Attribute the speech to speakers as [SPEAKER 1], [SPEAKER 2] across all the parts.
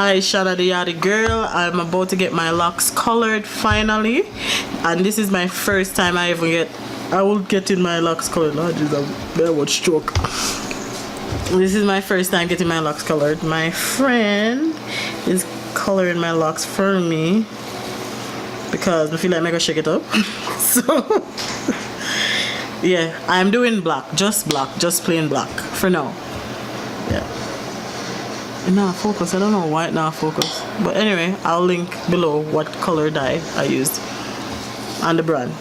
[SPEAKER 1] Hi, Shana the Yachty girl. I'm about to get my locks colored finally, and this is my first time I will get in my locks colored. Oh, geez, that was stroke. This is my first time getting my locks colored. My friend is coloring my locks for me because I feel like I'm gonna shake it up. So yeah, I'm doing black, just plain black for now. Yeah. Now focus. I don't know why it now focus, but anyway, I'll link below what color dye I used and the brand.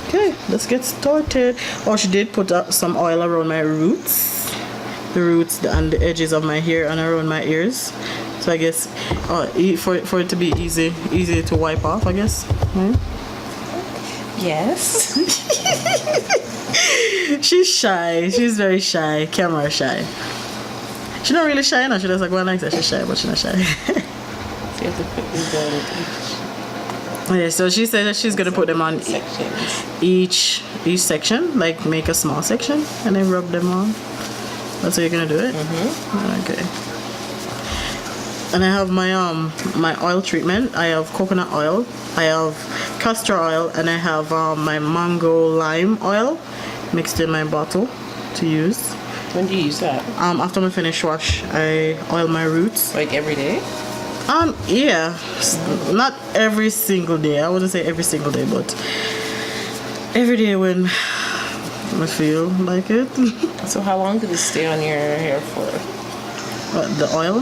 [SPEAKER 1] Okay, let's get started. Oh, she did put some oil around my roots, and the edges of my hair and around my ears. So I guess for it to be easy to wipe off, I guess. Right?
[SPEAKER 2] Yes.
[SPEAKER 1] She's shy. She's very shy. Camera shy. She's not really shy now. She does like one like that. She's shy, but she's not shy.
[SPEAKER 2] So you have to put these on
[SPEAKER 1] yeah, so she said that she's gonna put them on
[SPEAKER 2] sections.
[SPEAKER 1] Each section, like make a small section and then rub them on. That's how you're gonna do it? Okay. And I have my my oil treatment. I have coconut oil, I have castor oil, and I have my mango lime oil mixed in my bottle to use.
[SPEAKER 2] When do you use that?
[SPEAKER 1] After I finish wash, I oil my roots.
[SPEAKER 2] Like every day?
[SPEAKER 1] Yeah. Not every single day. I wouldn't say every single day, but every day when I feel like it.
[SPEAKER 2] So how long did this stay on your hair for?
[SPEAKER 1] What, the oil?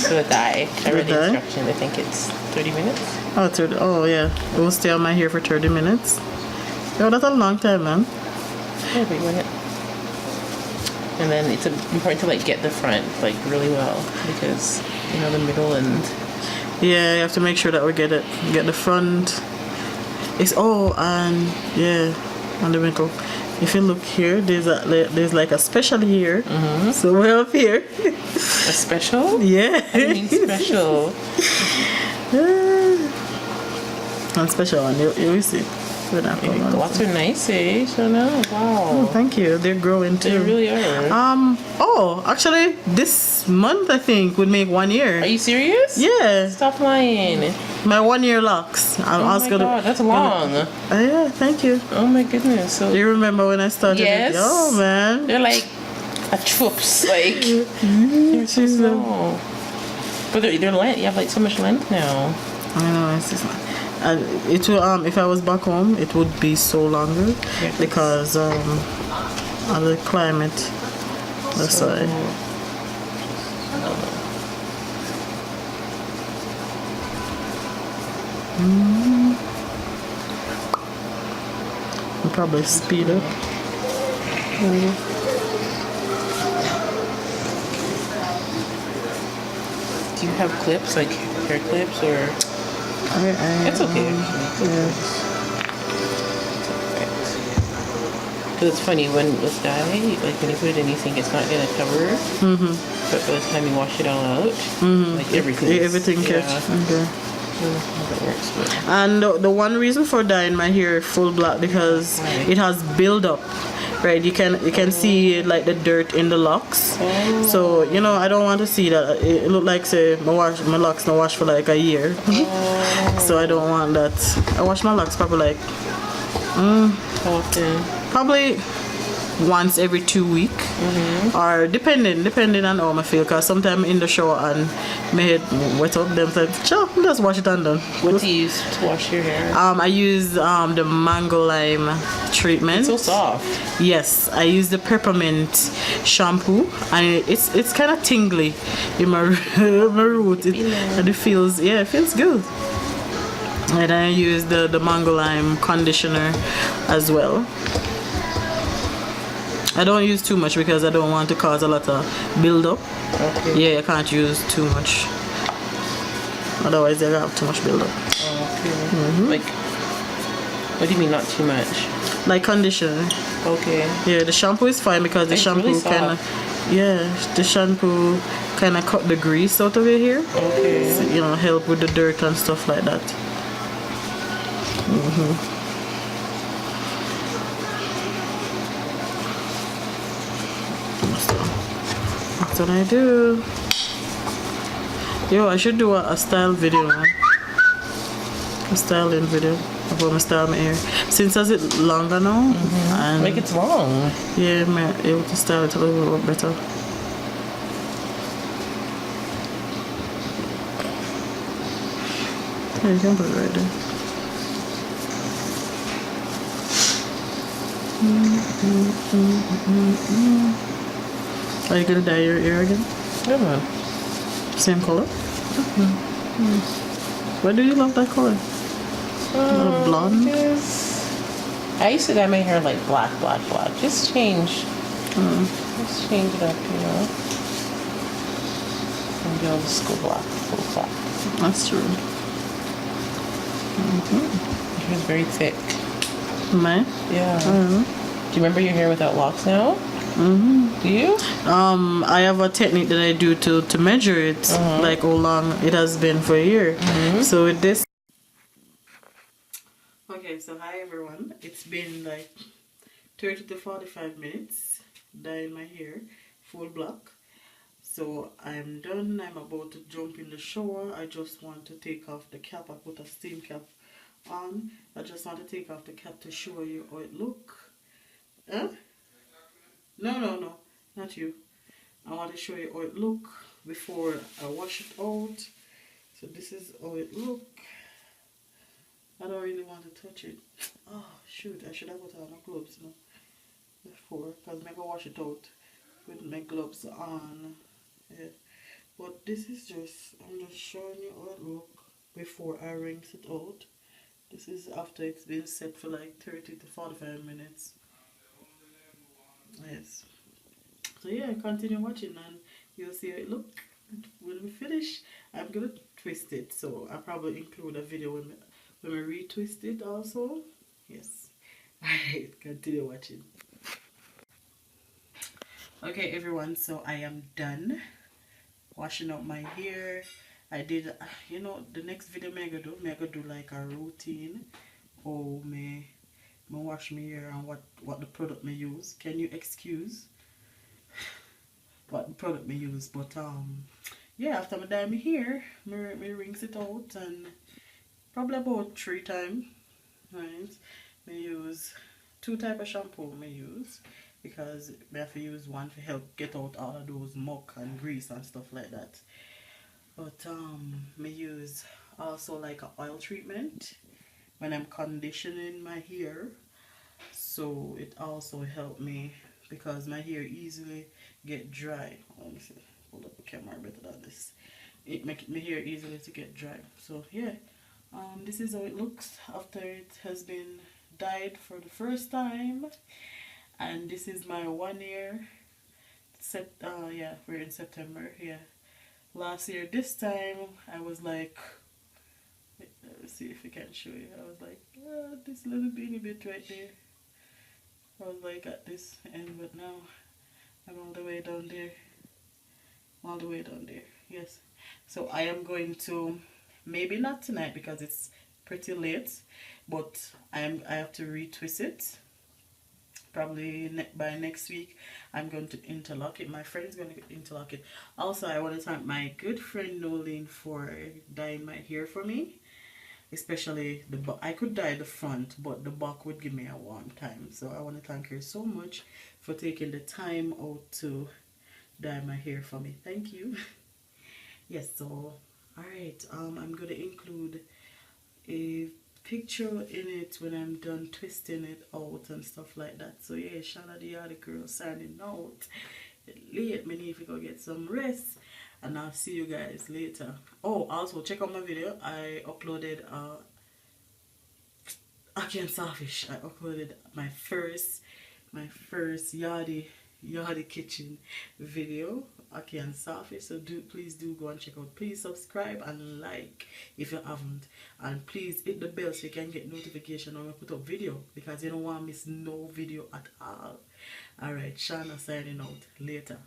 [SPEAKER 2] The dye. I read the instruction. I think it's 30 minutes.
[SPEAKER 1] Oh, 30. Oh, yeah. It will stay on my hair for 30 minutes. Yo, that's a long time, man.
[SPEAKER 2] Yeah, but you want it. And then it's important to like get the front like really well because you know the middle and
[SPEAKER 1] yeah, you have to make sure that we get the front. It's and yeah, on the middle. If you look here, there's like a special here. So we're up here.
[SPEAKER 2] A special?
[SPEAKER 1] Yeah.
[SPEAKER 2] I mean special.
[SPEAKER 1] And special one. You will see.
[SPEAKER 2] The lots are nice, eh? Shana? Wow.
[SPEAKER 1] Oh, thank you. They're growing too.
[SPEAKER 2] They really are.
[SPEAKER 1] Actually, this month I think would make 1 year.
[SPEAKER 2] Are you serious?
[SPEAKER 1] Yeah.
[SPEAKER 2] Stop lying.
[SPEAKER 1] My 1 year locks.
[SPEAKER 2] Oh my god, that's long.
[SPEAKER 1] Yeah, thank you.
[SPEAKER 2] Oh my goodness. So
[SPEAKER 1] do you remember when I started?
[SPEAKER 2] Yes.
[SPEAKER 1] Oh man.
[SPEAKER 2] They're like a troops, like they're so small. But they're length. You have like so much length now.
[SPEAKER 1] I know, it's just and it will if I was back home it would be so longer because of the climate. That's why. I'll probably speed up.
[SPEAKER 2] Do you have clips, like hair clips, or? It's okay.
[SPEAKER 1] Yeah.
[SPEAKER 2] Because it's funny with dye, like when you put it in, you think it's not gonna cover, but by the time you wash it all out, like everything
[SPEAKER 1] catch. Okay.
[SPEAKER 2] I don't know how that works, but.
[SPEAKER 1] And the one reason for dyeing my hair full black because it has build up. Right, you can see like the dirt in the locks. So you know I don't want to see that. It look like say my locks not washed for like a year. So I don't want that. I wash my locks probably like
[SPEAKER 2] Often.
[SPEAKER 1] Probably once every 2 weeks, or depending on how I feel. Cause sometimes in the shower and my head wet up, then just wash it and done.
[SPEAKER 2] What do you use to wash your hair?
[SPEAKER 1] I use the mango lime treatment.
[SPEAKER 2] It's so soft.
[SPEAKER 1] Yes, I use the peppermint shampoo, and it's kind of tingly in my root. And it feels good. And I use the mango lime conditioner as well. I don't use too much because I don't want to cause a lot of build up. Okay. Yeah, I can't use too much. Otherwise, I have too much build up.
[SPEAKER 2] Okay. Like, what do you mean not too much?
[SPEAKER 1] Like conditioner. Okay. Yeah, the shampoo is fine because the shampoo
[SPEAKER 2] really
[SPEAKER 1] kind of, the shampoo kind of cut the grease out of your hair. Okay. So, you know, help with the dirt and stuff like that. That's what I do. Yo, I should do a style video, man. A styling video of how I style my hair. Since as it longer now, and
[SPEAKER 2] Like it's long.
[SPEAKER 1] yeah, I'm able to style it a little bit better. Yeah, you can put it right there. Are you gonna dye your hair again?
[SPEAKER 2] Yeah, man.
[SPEAKER 1] Same color? Why do you love that color? Blonde?
[SPEAKER 2] I used to dye my hair like black. Just change. Just change it up, you know. And go to school black, full black.
[SPEAKER 1] That's true.
[SPEAKER 2] Your hair's very thick.
[SPEAKER 1] Mine?
[SPEAKER 2] Yeah. Do you remember your hair without locks now? Do you?
[SPEAKER 1] I have a technique that I do to measure it, like how long it has been for a year. So with this. Okay, so hi everyone. It's been like 30 to 45 minutes dyeing my hair full black. So I'm done. I'm about to jump in the shower. I just want to take off the cap. I put a steam cap on. I just want to take off the cap to show you how it look. Huh? No, not you. I want to show you how it look before I wash it out. So this is how it look. I don't really want to touch it. Oh shoot, I should have put on my gloves now before, because I'm gonna wash it out with my gloves on. Yeah. But this is just, I'm just showing you how it look before I rinse it out. This is after it's been set for like 30 to 45 minutes. Yes. So yeah, continue watching and you'll see how it look. When we finish, I'm gonna twist it. So I'll probably include a video when we retwist it also. Yes. Alright, continue watching. Okay everyone, so I am done washing up my hair. I did, you know, the next video I'm gonna do like a routine. Oh, me wash my hair and what the product me use. Can you excuse what the product me use? But yeah, after I dye my hair, me rinse it out and probably about 3 times, right? Me use 2 type of shampoo me use, because I have to use one to help get out all of those muck and grease and stuff like that. But me use also like an oil treatment when I'm conditioning my hair, so it also helped me because my hair easily get dry. Let me see, hold up the camera better than this. It makes my hair easily to get dry. So yeah, this is how it looks after it has been dyed for the first time. And this is my 1 year. Yeah, we're in September. Yeah, last year this time I was like, let's see if I can show you. I was like, this little beanie bit right there. I was like at this end, but now I'm all the way down there. All the way down there. Yes. So I am going to, maybe not tonight because it's pretty late, but I have to retwist it. Probably by next week I'm going to interlock it. My friend's going to interlock it. Also, I want to thank my good friend Nolene for dyeing my hair for me. Especially the back. I could dye the front, but the back would give me a warm time. So I want to thank her so much for taking the time out to dye my hair for me. Thank you. Yes, so alright, I'm going to include a picture in it when I'm done twisting it out and stuff like that. So yeah, Shana the other girl signing out. Late, me need to go get some rest, and I'll see you guys later. Oh, also check out my video. I uploaded Aki and Starfish. I uploaded my first Yardy kitchen video, Aki and Starfish. So please do go and check out. Please subscribe and like if you haven't, and please hit the bell so you can get notification when I put up video, because you don't want to miss no video at all. Alright, Shana signing out. Later.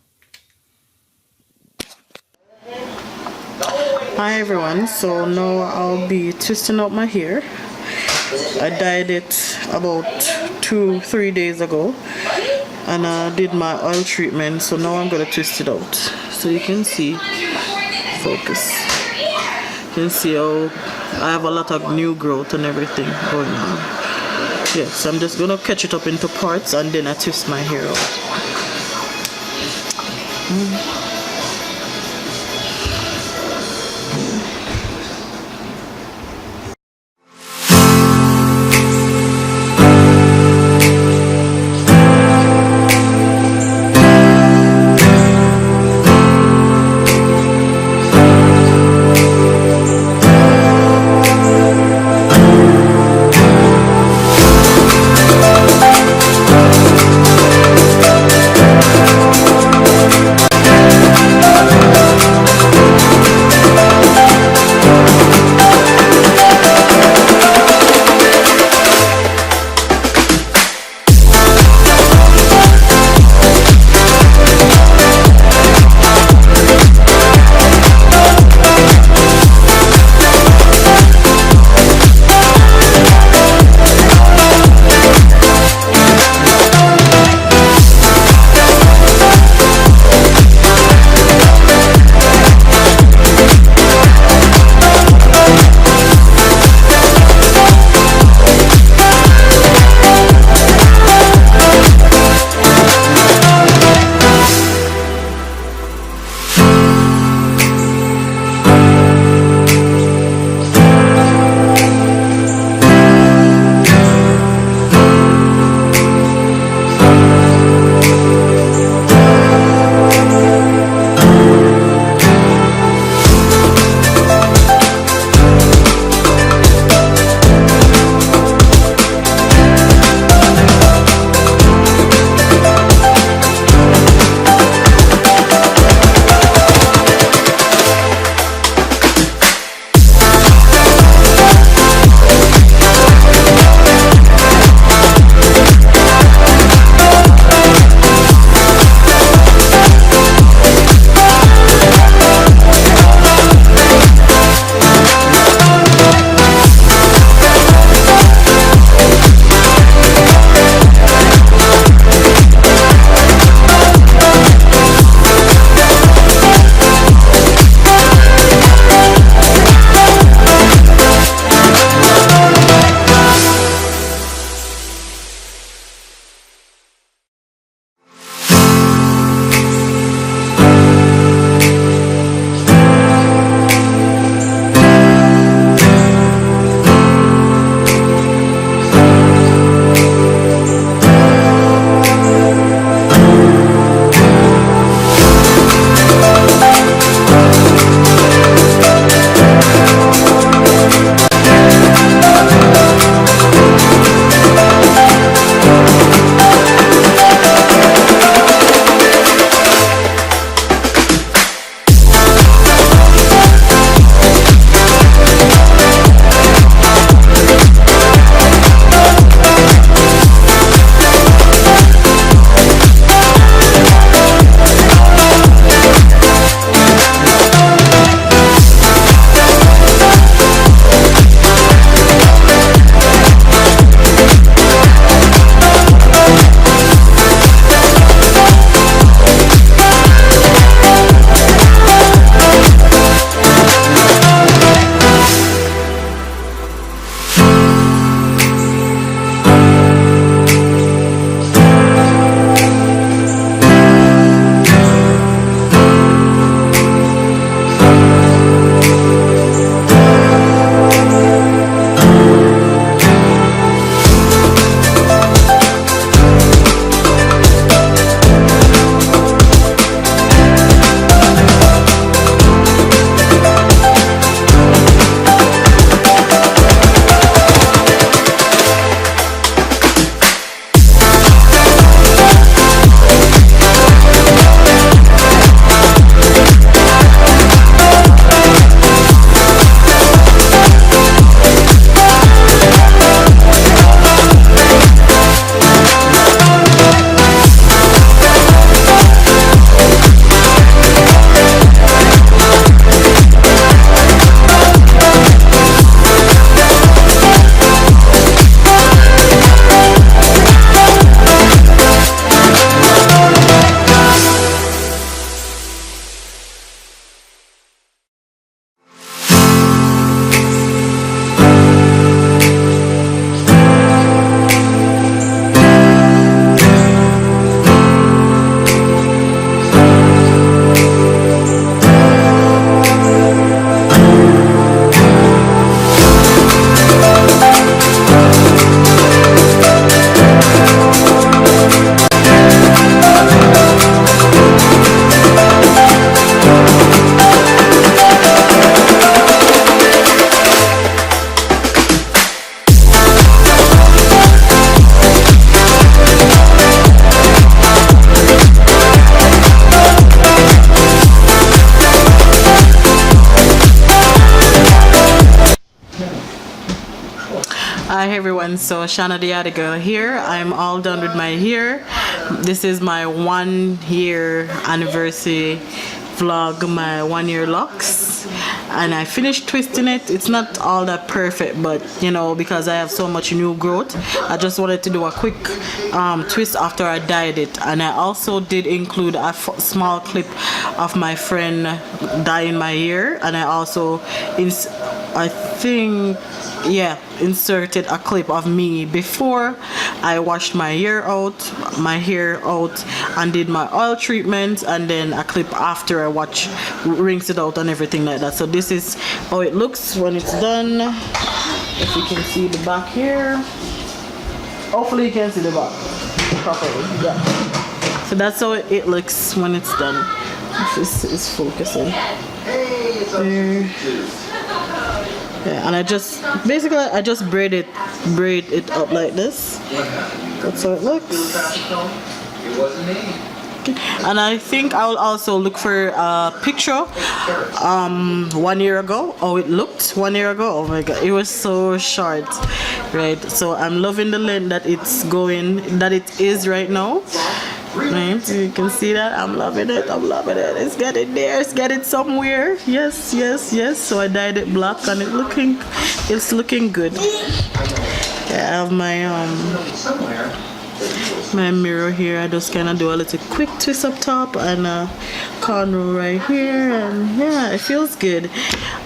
[SPEAKER 1] Hi everyone, so now I'll be twisting up my hair. I dyed it about 2-3 days ago, and I did my oil treatment, so now I'm gonna twist it out so you can see. Focus. You can see how I have a lot of new growth and everything going on. Yes, I'm just gonna catch it up into parts and then I twist my hair out. Hi everyone, so Shana the Other Girl here. I'm all done with my hair. This is my 1 year anniversary vlog, my 1 year locks, and I finished twisting it. It's not all that perfect, but you know, because I have so much new growth, I just wanted to do a quick twist after I dyed it. And I also did include a small clip of my friend dyeing my hair, and I also inserted a clip of me before I washed my hair out and did my oil treatment, and then a clip after I rinse it out and everything like that. So this is how it looks when it's done. If you can see the back here, hopefully you can see the back properly. Yeah, so that's how it looks when it's done. This is focusing there. Yeah, and I just braid it up like this. That's how it looks. And I think I will also look for a picture 1 year ago, how it looked 1 year ago. Oh my god, it was so short, right? So I'm loving the length that it is right now. Right, so you can see that I'm loving it. It's getting there, it's getting somewhere. Yes. So I dyed it black and it's looking good. Yeah, I have my mirror here. I just kind of do a little quick twist up top and a cornrow right here, and yeah, it feels good.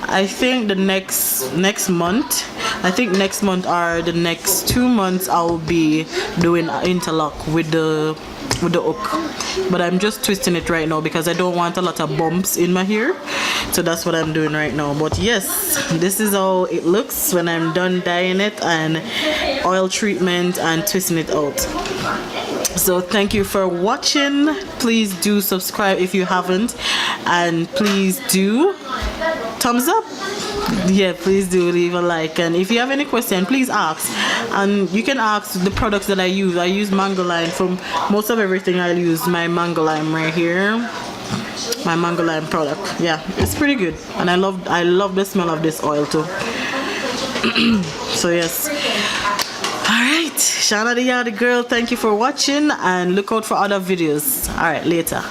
[SPEAKER 1] I think the next month or the next 2 months I'll be doing an interlock with the hook, but I'm just twisting it right now because I don't want a lot of bumps in my hair, so that's what I'm doing right now. But yes, this is how it looks when I'm done dyeing it and oil treatment and twisting it out. So thank you for watching. Please do subscribe if you haven't, and please do thumbs up. Yeah, please do leave a like, and if you have any question, please ask. And you can ask the products that I use. I use Mango Lime for most of everything. I use my Mango Lime right here, my Mango Lime product. Yeah, it's pretty good, and I love the smell of this oil too. So yes, alright, Shana the Other Girl, thank you for watching, and look out for other videos. Alright, later.